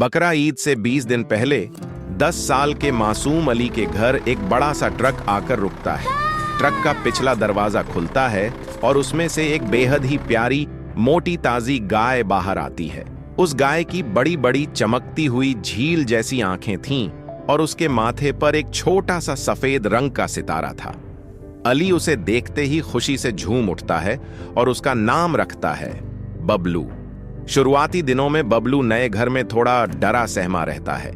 बकरा ईद से 20 दिन पहले 10 साल के मासूम अली के घर एक बड़ा सा ट्रक आकर रुकता है। ट्रक का पिछला दरवाजा खुलता है और उसमें से एक बेहद ही प्यारी मोटी ताजी गाय बाहर आती है। उस गाय की बड़ी बड़ी चमकती हुई झील जैसी आंखें थीं और उसके माथे पर एक छोटा सा सफेद रंग का सितारा था। अली उसे देखते ही खुशी से झूम उठता है और उसका नाम रखता है बबलू। शुरुआती दिनों में बबलू नए घर में थोड़ा डरा सहमा रहता है।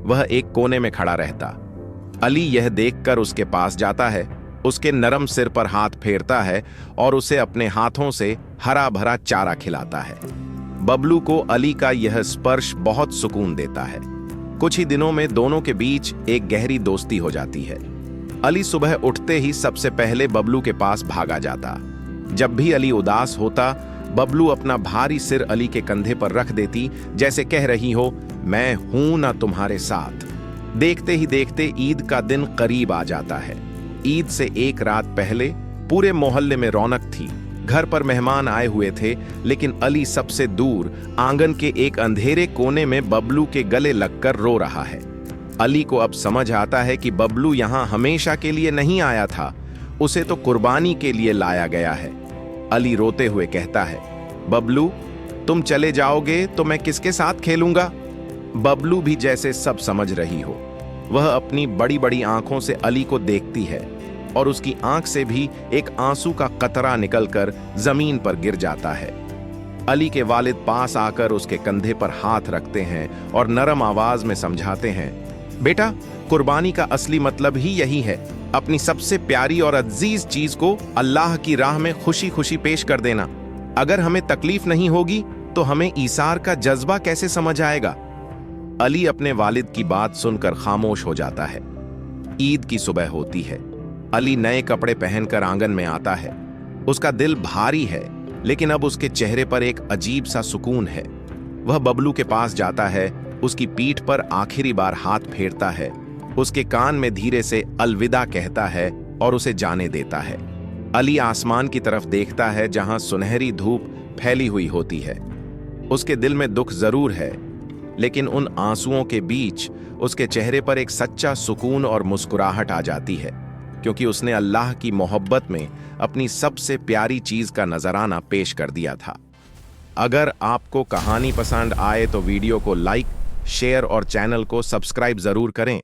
वह एक कोने में खड़ा रहता। अली यह देखकर उसके पास जाता है, उसके नरम सिर पर हाथ फेरता है और उसे अपने हाथों से हरा भरा चारा खिलाता है। बबलू को अली का यह स्पर्श बहुत सुकून देता है। कुछ ही दिनों में दोनों के बीच एक गहरी दोस्ती हो जाती है। अली सुबह उठते ही सबसे पहले बबलू के पास भागा जाता। जब भी अली उदास होता, बबलू अपना भारी सिर अली के कंधे पर रख देती, जैसे कह रही हो, मैं हूं ना तुम्हारे साथ। देखते ही देखते ईद का दिन करीब आ जाता है। ईद से एक रात पहले पूरे मोहल्ले में रौनक थी। घर पर मेहमान आए हुए थे, लेकिन अली सबसे दूर आंगन के एक अंधेरे कोने में बबलू के गले लगकर रो रहा है। अली को अब समझ आता है कि बबलू यहाँ हमेशा के लिए नहीं आया था, उसे तो कुर्बानी के लिए लाया गया है। अली रोते हुए कहता है, बबलू तुम चले जाओगे तो मैं किसके साथ खेलूंगा? बबलू भी जैसे सब समझ रही हो। वह अपनी बड़ी बड़ी आंखों से अली को देखती है और उसकी आंख से भी एक आंसू का कतरा निकलकर जमीन पर गिर जाता है। अली के वालिद पास आकर उसके कंधे पर हाथ रखते हैं और नरम आवाज में समझाते हैं, बेटा कुर्बानी का असली मतलब ही यही है, अपनी सबसे प्यारी और अजीज चीज को अल्लाह की राह में खुशी खुशी पेश कर देना। अगर हमें तकलीफ नहीं होगी तो हमें ईसार का जज्बा कैसे समझ आएगा? अली अपने वालिद की बात सुनकर खामोश हो जाता है। ईद की सुबह होती है। अली नए कपड़े पहनकर आंगन में आता है। उसका दिल भारी है, लेकिन अब उसके चेहरे पर एक अजीब सा सुकून है। वह बबलू के पास जाता है, उसकी पीठ पर आखिरी बार हाथ फेरता है, उसके कान में धीरे से अलविदा कहता है और उसे जाने देता है। अली आसमान की तरफ देखता है, जहां सुनहरी धूप फैली हुई होती है। उसके दिल में दुख जरूर है, लेकिन उन आंसुओं के बीच उसके चेहरे पर एक सच्चा सुकून और मुस्कुराहट आ जाती है, क्योंकि उसने अल्लाह की मोहब्बत में अपनी सबसे प्यारी चीज का नजराना पेश कर दिया था। अगर आपको कहानी पसंद आए तो वीडियो को लाइक, शेयर और चैनल को सब्सक्राइब जरूर करें।